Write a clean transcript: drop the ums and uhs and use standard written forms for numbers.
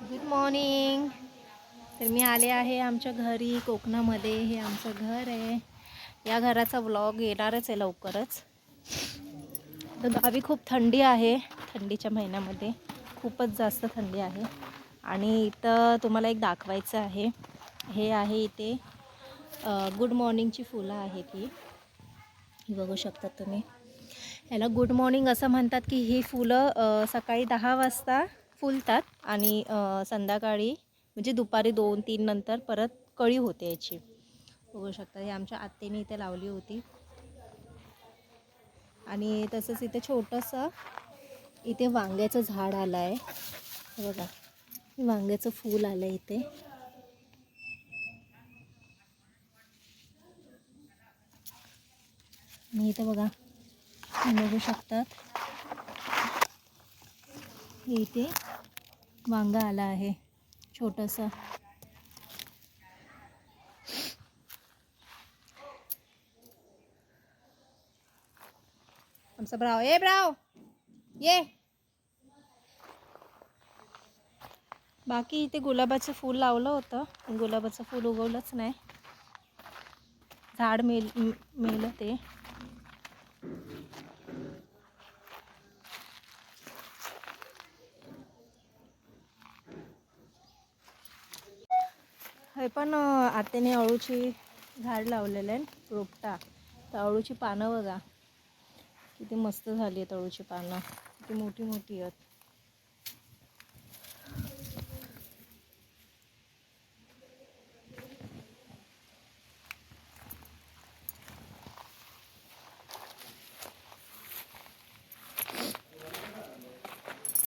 Good morning. तर मी आले आहे आमच्या घरी कोकणामध्ये. हे आमचं घर आहे. या घराचा व्लॉग येणारच आहे लवकरच. तर गावी खूप थंडी आहे. थंडीच्या महिन्यामध्ये खूपच जास्त थंडी आहे. आणि इथं तुम्हाला एक दाखवायचं आहे. हे आहे इथे गुड मॉर्निंगची फुलं आहेत. ही बघू शकता तुम्ही. याला गुड मॉर्निंग असं म्हणतात की ही फुलं सकाळी 10 वाजता फुलतात आणि संध्याकाळी म्हणजे दुपारी 2-3 नंतर परत कळी होते याची. बघू शकता ही आमच्या आत्याने इथे लावली होती. आणि तसंच इथे छोटंसं इथे वांग्याचं झाड आलं आहे. बघा वांग्याचं फूल आलं आहे इथे. आणि इथे बघा बघू शकतात इथे वांगा आला आहे छोटंसं. आमचा ब्राव ब्राव ये. बाकी इथे गुलाबाचं फूल लावलं होतं. गुलाबाचं फूल उगवलंच नाही. झाड मेलं ते. हे पण आत्याने अळूची झाड लावलेलं आहे रोपटा. तर अळूची पानं बघा किती मस्त झाली आहेत. अळूची पानं किती मोठी मोठी आहेत.